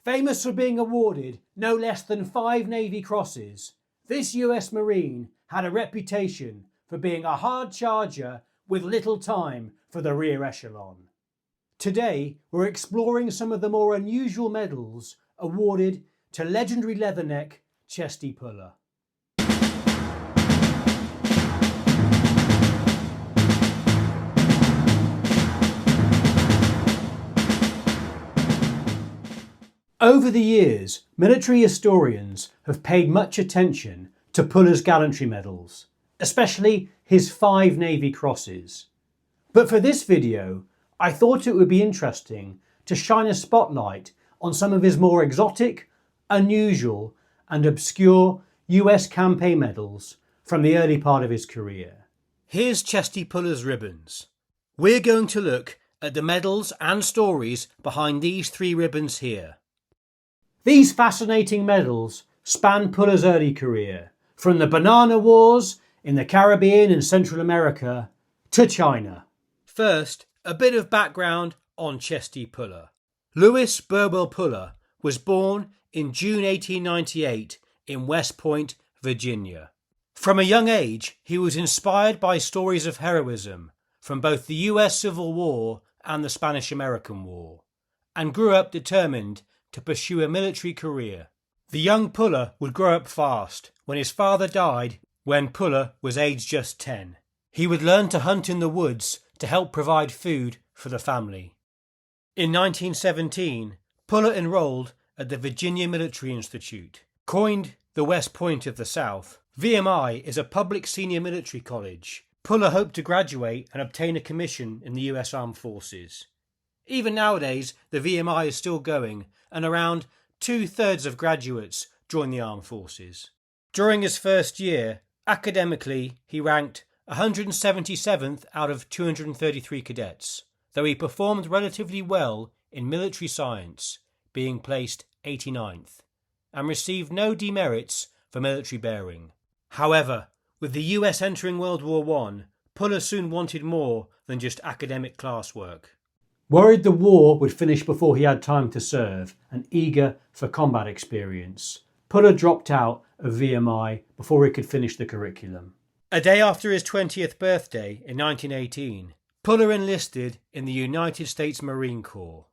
Famous for being awarded no less than 5 Navy Crosses, this US Marine had a reputation for being a hard charger with little time for the rear echelon. Today, we're exploring some of the more unusual medals awarded to legendary leatherneck Chesty Puller. Over the years, military historians have paid much attention to Puller's gallantry medals, especially his 5 Navy Crosses. But for this video, I thought it would be interesting to shine a spotlight on some of his more exotic, unusual and obscure US campaign medals from the early part of his career. Here's Chesty Puller's ribbons. We're going to look at the medals and stories behind these 3 ribbons here. These fascinating medals span Puller's early career, from the Banana Wars in the Caribbean and Central America to China. First, a bit of background on Chesty Puller. Louis Burwell Puller was born in June 1898 in West Point, Virginia. From a young age, he was inspired by stories of heroism from both the US Civil War and the Spanish-American War, and grew up determined to pursue a military career. The young Puller would grow up fast when his father died when Puller was aged just 10. He would learn to hunt in the woods to help provide food for the family. In 1917, Puller enrolled at the Virginia Military Institute. Coined the West Point of the South, VMI is a public senior military college. Puller hoped to graduate and obtain a commission in the US Armed Forces. Even nowadays, the VMI is still going, and around 2/3 of graduates join the armed forces. During his first year, academically, he ranked 177th out of 233 cadets, though he performed relatively well in military science, being placed 89th, and received no demerits for military bearing. However, with the US entering World War I, Puller soon wanted more than just academic classwork. Worried the war would finish before he had time to serve and eager for combat experience, Puller dropped out of VMI before he could finish the curriculum. A day after his 20th birthday in 1918, Puller enlisted in the United States Marine Corps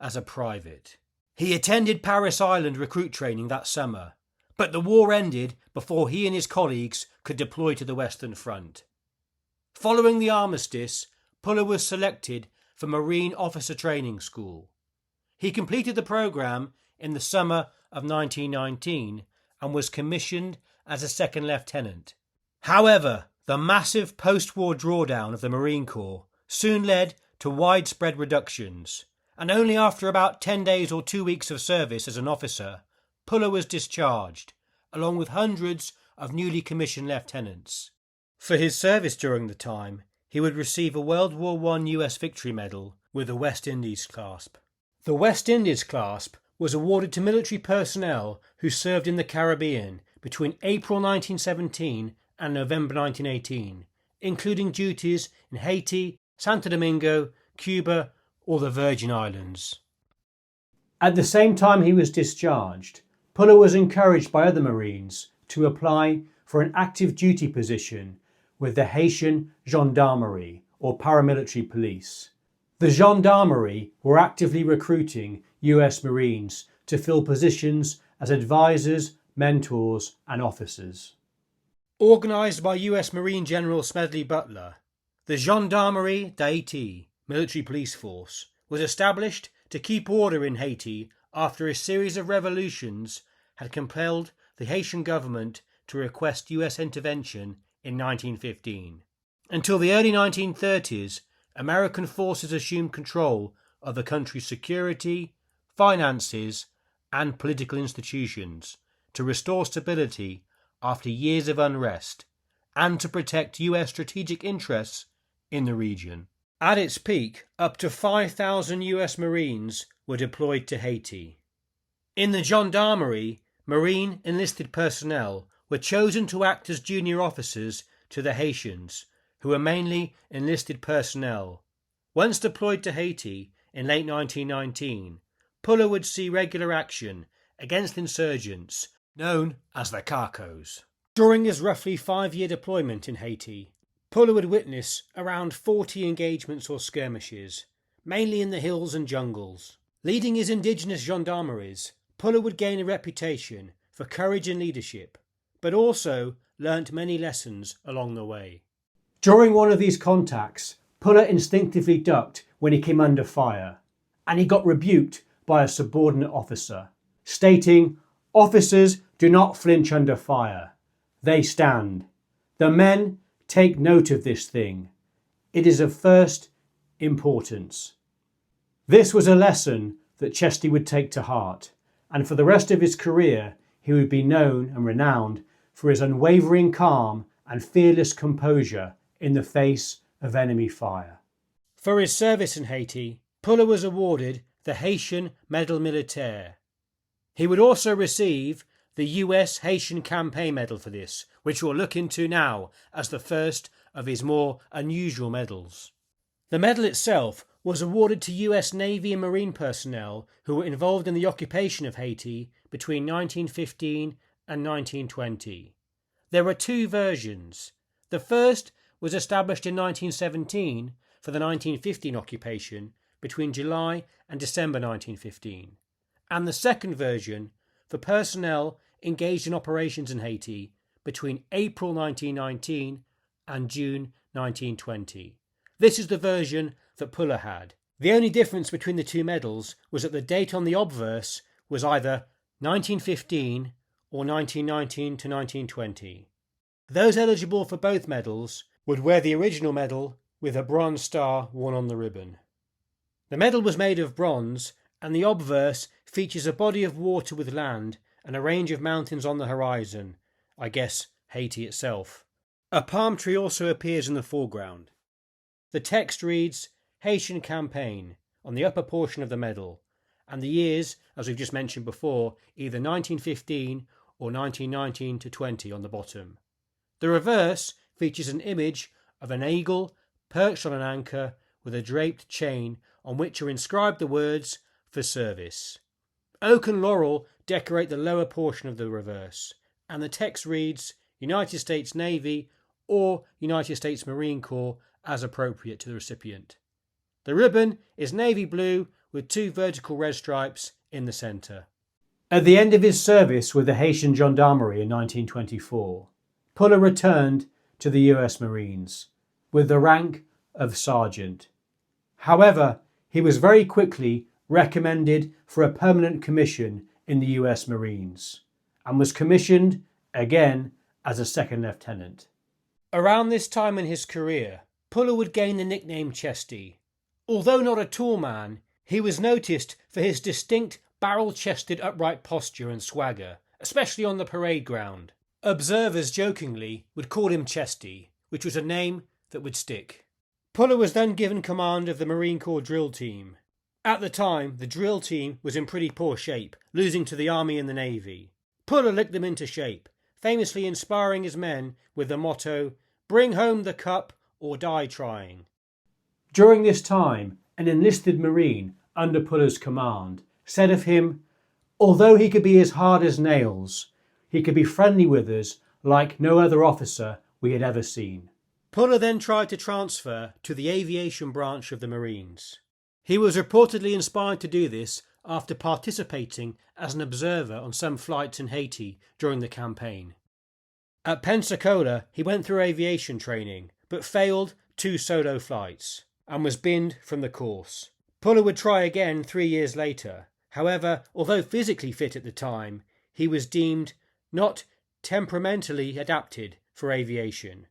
as a private. He attended Paris Island recruit training that summer, but the war ended before he and his colleagues could deploy to the Western Front. Following the armistice, Puller was selected for Marine Officer Training School. He completed the program in the summer of 1919 and was commissioned as a second lieutenant. However, the massive post-war drawdown of the Marine Corps soon led to widespread reductions, and only after about 10 days or 2 weeks of service as an officer, Puller was discharged, along with hundreds of newly commissioned lieutenants. For his service during the time, he would receive a World War I US Victory Medal with the West Indies clasp. The West Indies clasp was awarded to military personnel who served in the Caribbean between April 1917 and November 1918, including duties in Haiti, Santo Domingo, Cuba, or the Virgin Islands. At the same time he was discharged, Puller was encouraged by other Marines to apply for an active duty position with the Haitian Gendarmerie, or paramilitary police. The Gendarmerie were actively recruiting US Marines to fill positions as advisors, mentors and officers. Organised by US Marine General Smedley Butler, the Gendarmerie d'Haïti military police force was established to keep order in Haiti after a series of revolutions had compelled the Haitian government to request US intervention in 1915. Until the early 1930s, American forces assumed control of the country's security, finances, and political institutions to restore stability after years of unrest and to protect US strategic interests in the region. At its peak, up to 5,000 US Marines were deployed to Haiti. In the Gendarmerie, Marine enlisted personnel were chosen to act as junior officers to the Haitians, who were mainly enlisted personnel. Once deployed to Haiti in late 1919, Puller would see regular action against insurgents known as the Carcos. During his roughly 5-year deployment in Haiti, Puller would witness around 40 engagements or skirmishes, mainly in the hills and jungles. Leading his indigenous gendarmeries, Puller would gain a reputation for courage and leadership, but also learnt many lessons along the way. During one of these contacts, Puller instinctively ducked when he came under fire, and he got rebuked by a subordinate officer, stating, "Officers do not flinch under fire. They stand. The men take note of this thing. It is of first importance." This was a lesson that Chesty would take to heart, and for the rest of his career he would be known and renowned for his unwavering calm and fearless composure in the face of enemy fire. For his service in Haiti, Puller was awarded the Haitian Medal Militaire. He would also receive the US Haitian Campaign Medal for this, which we'll look into now as the first of his more unusual medals. The medal itself was awarded to US Navy and Marine personnel who were involved in the occupation of Haiti between 1915 and 1920. There were two versions. The first was established in 1917 for the 1915 occupation between July and December 1915, and the second version for personnel engaged in operations in Haiti between April 1919 and June 1920. This is the version that Puller had. The only difference between the two medals was that the date on the obverse was either 1915 or 1919 to 1920. Those eligible for both medals would wear the original medal with a bronze star worn on the ribbon. The medal was made of bronze, and the obverse features a body of water with land and a range of mountains on the horizon, I guess Haiti itself. A palm tree also appears in the foreground. The text reads Haitian Campaign on the upper portion of the medal, and the years, as we've just mentioned before, either 1915 or 1919 to 20 on the bottom. The reverse features an image of an eagle perched on an anchor with a draped chain on which are inscribed the words "for service." Oak and laurel decorate the lower portion of the reverse, and the text reads United States Navy or United States Marine Corps as appropriate to the recipient. The ribbon is navy blue with two vertical red stripes in the centre. At the end of his service with the Haitian Gendarmerie in 1924, Puller returned to the US Marines with the rank of sergeant. However, he was very quickly recommended for a permanent commission in the US Marines and was commissioned again as a second lieutenant. Around this time in his career, Puller would gain the nickname Chesty. Although not a tall man, he was noticed for his distinct barrel-chested upright posture and swagger, especially on the parade ground. Observers jokingly would call him Chesty, which was a name that would stick. Puller was then given command of the Marine Corps drill team. At the time, the drill team was in pretty poor shape, losing to the Army and the Navy. Puller licked them into shape, famously inspiring his men with the motto, "Bring home the cup or die trying." During this time, an enlisted Marine under Puller's command said of him, "Although he could be as hard as nails, he could be friendly with us like no other officer we had ever seen." Puller then tried to transfer to the aviation branch of the Marines. He was reportedly inspired to do this after participating as an observer on some flights in Haiti during the campaign. At Pensacola, he went through aviation training, but failed 2 solo flights and was binned from the course. Puller would try again 3 years later. However, although physically fit at the time, he was deemed not temperamentally adapted for aviation.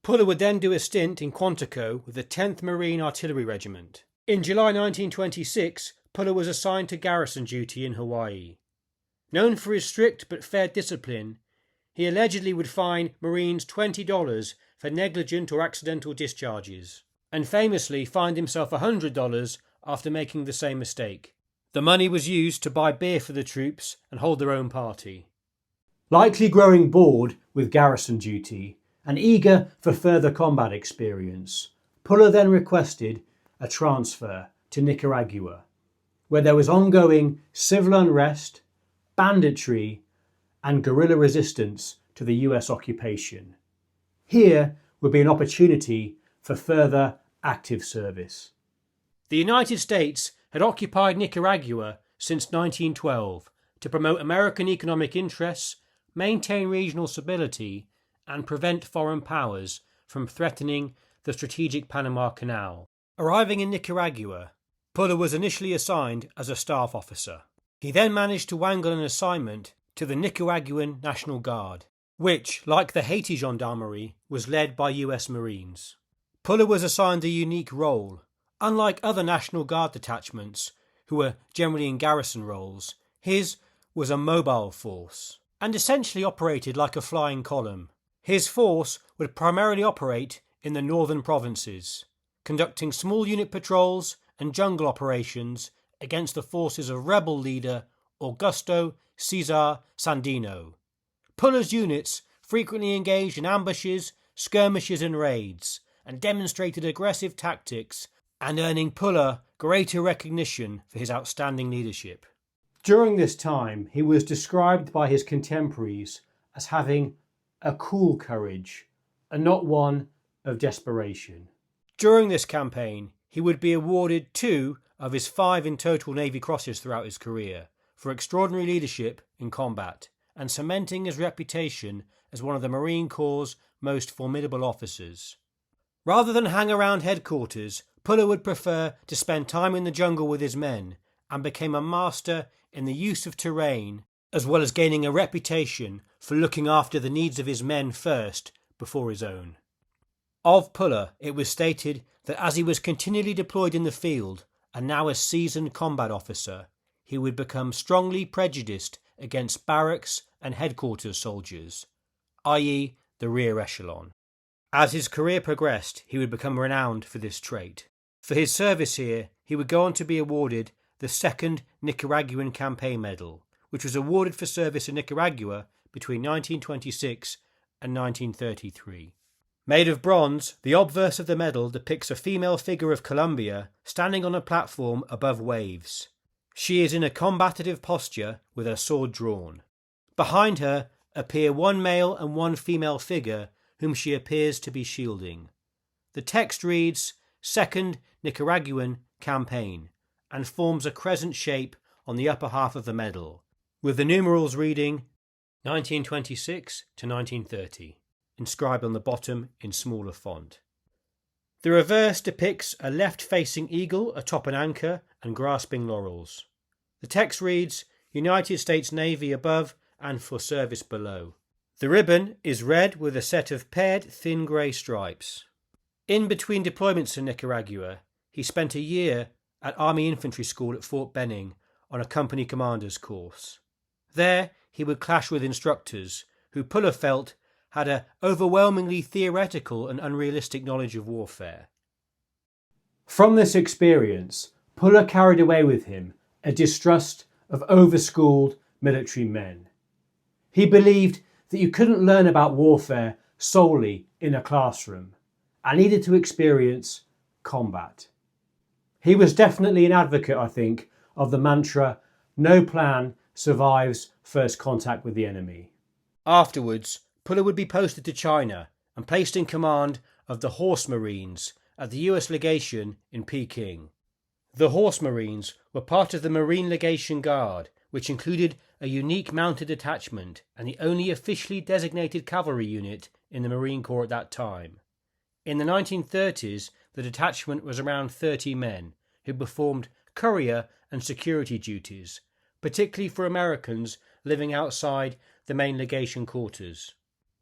Puller would then do a stint in Quantico with the 10th Marine Artillery Regiment. In July 1926, Puller was assigned to garrison duty in Hawaii. Known for his strict but fair discipline, he allegedly would fine Marines $20 for negligent or accidental discharges, and famously fined himself $100 after making the same mistake. The money was used to buy beer for the troops and hold their own party. Likely growing bored with garrison duty and eager for further combat experience, Puller then requested a transfer to Nicaragua. where there was ongoing civil unrest, banditry, and guerrilla resistance to the US occupation. Here would be an opportunity for further active service. The United States had occupied Nicaragua since 1912 to promote American economic interests, maintain regional stability, and prevent foreign powers from threatening the strategic Panama Canal. Arriving in Nicaragua, Puller was initially assigned as a staff officer. He then managed to wangle an assignment to the Nicaraguan National Guard, which, like the Haiti Gendarmerie, was led by US Marines. Puller was assigned a unique role. Unlike other National Guard detachments, who were generally in garrison roles, his was a mobile force, and essentially operated like a flying column. His force would primarily operate in the northern provinces, conducting small unit patrols and jungle operations against the forces of rebel leader Augusto Cesar Sandino. Puller's units frequently engaged in ambushes, skirmishes and raids, and demonstrated aggressive tactics, and earning Puller greater recognition for his outstanding leadership. During this time, he was described by his contemporaries as having a cool courage and not one of desperation. During this campaign, he would be awarded 2 of his 5 in total Navy Crosses throughout his career for extraordinary leadership in combat and cementing his reputation as one of the Marine Corps' most formidable officers. Rather than hang around headquarters, Puller would prefer to spend time in the jungle with his men and became a master in the use of terrain, as well as gaining a reputation for looking after the needs of his men first before his own. Of Puller, it was stated that as he was continually deployed in the field and now a seasoned combat officer, he would become strongly prejudiced against barracks and headquarters soldiers, i.e. the rear echelon. As his career progressed, he would become renowned for this trait. For his service here, he would go on to be awarded the 2nd Nicaraguan Campaign Medal, which was awarded for service in Nicaragua between 1926 and 1933. Made of bronze, the obverse of the medal depicts a female figure of Colombia standing on a platform above waves. She is in a combative posture with her sword drawn. Behind her appear 1 male and 1 female figure whom she appears to be shielding. The text reads, 2nd Nicaraguan Campaign, and forms a crescent shape on the upper half of the medal, with the numerals reading 1926 to 1930, inscribed on the bottom in smaller font. The reverse depicts a left-facing eagle atop an anchor and grasping laurels. The text reads, United States Navy above and for service below. The ribbon is red with a set of paired thin grey stripes. In between deployments in Nicaragua, he spent a year at Army Infantry School at Fort Benning on a company commander's course. There he would clash with instructors who Puller felt had an overwhelmingly theoretical and unrealistic knowledge of warfare. From this experience, Puller carried away with him a distrust of overschooled military men. He believed that you couldn't learn about warfare solely in a classroom and needed to experience combat. He was definitely an advocate, I think, of the mantra, no plan survives first contact with the enemy. Afterwards, Puller would be posted to China and placed in command of the Horse Marines at the US Legation in Peking. The Horse Marines were part of the Marine Legation Guard, which included a unique mounted detachment and the only officially designated cavalry unit in the Marine Corps at that time. In the 1930s, the detachment was around 30 men who performed courier and security duties, particularly for Americans living outside the main legation quarters.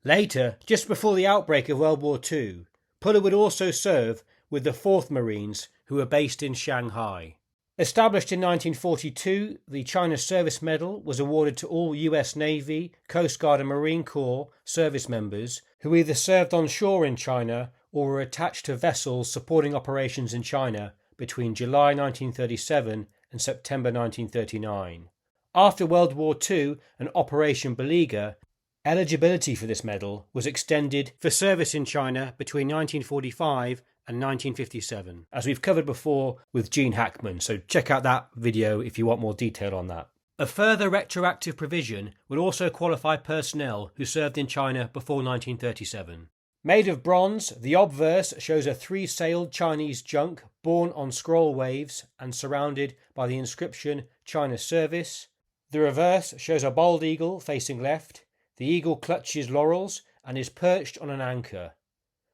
Later, just before the outbreak of World War II, Puller would also serve with the 4th Marines, who were based in Shanghai. Established in 1942, the China Service Medal was awarded to all US Navy, Coast Guard and Marine Corps service members who either served on shore in China or were attached to vessels supporting operations in China between July 1937 and September 1939. After World War II and Operation Beleaguer, eligibility for this medal was extended for service in China between 1945 and 1957, as we've covered before with Gene Hackman, so check out that video if you want more detail on that. A further retroactive provision would also qualify personnel who served in China before 1937. Made of bronze, the obverse shows a three-sailed Chinese junk borne on scroll waves and surrounded by the inscription China Service. The reverse shows a bald eagle facing left. The eagle clutches laurels and is perched on an anchor.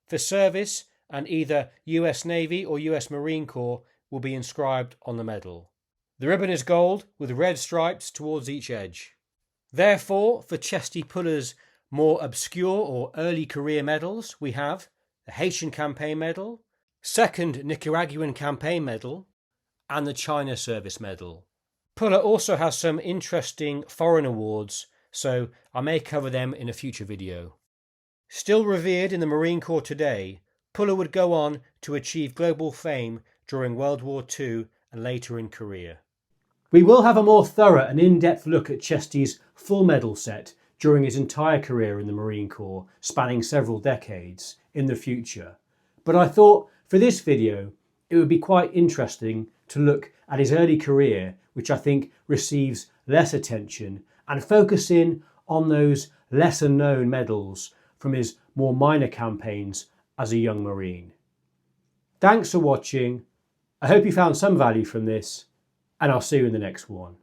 For service and either US Navy or US Marine Corps will be inscribed on the medal. The ribbon is gold with red stripes towards each edge. Therefore, for Chesty Puller's more obscure or early career medals, we have the Haitian Campaign Medal, 2nd Nicaraguan Campaign Medal, and the China Service Medal. Puller also has some interesting foreign awards, so I may cover them in a future video. Still revered in the Marine Corps today, Puller would go on to achieve global fame during World War II and later in Korea. We will have a more thorough and in-depth look at Chesty's full medal set during his entire career in the Marine Corps, spanning several decades, in the future. But I thought for this video it would be quite interesting to look at his early career, which I think receives less attention, and focus in on those lesser known medals from his more minor campaigns as a young Marine. Thanks for watching. I hope you found some value from this, and I'll see you in the next one.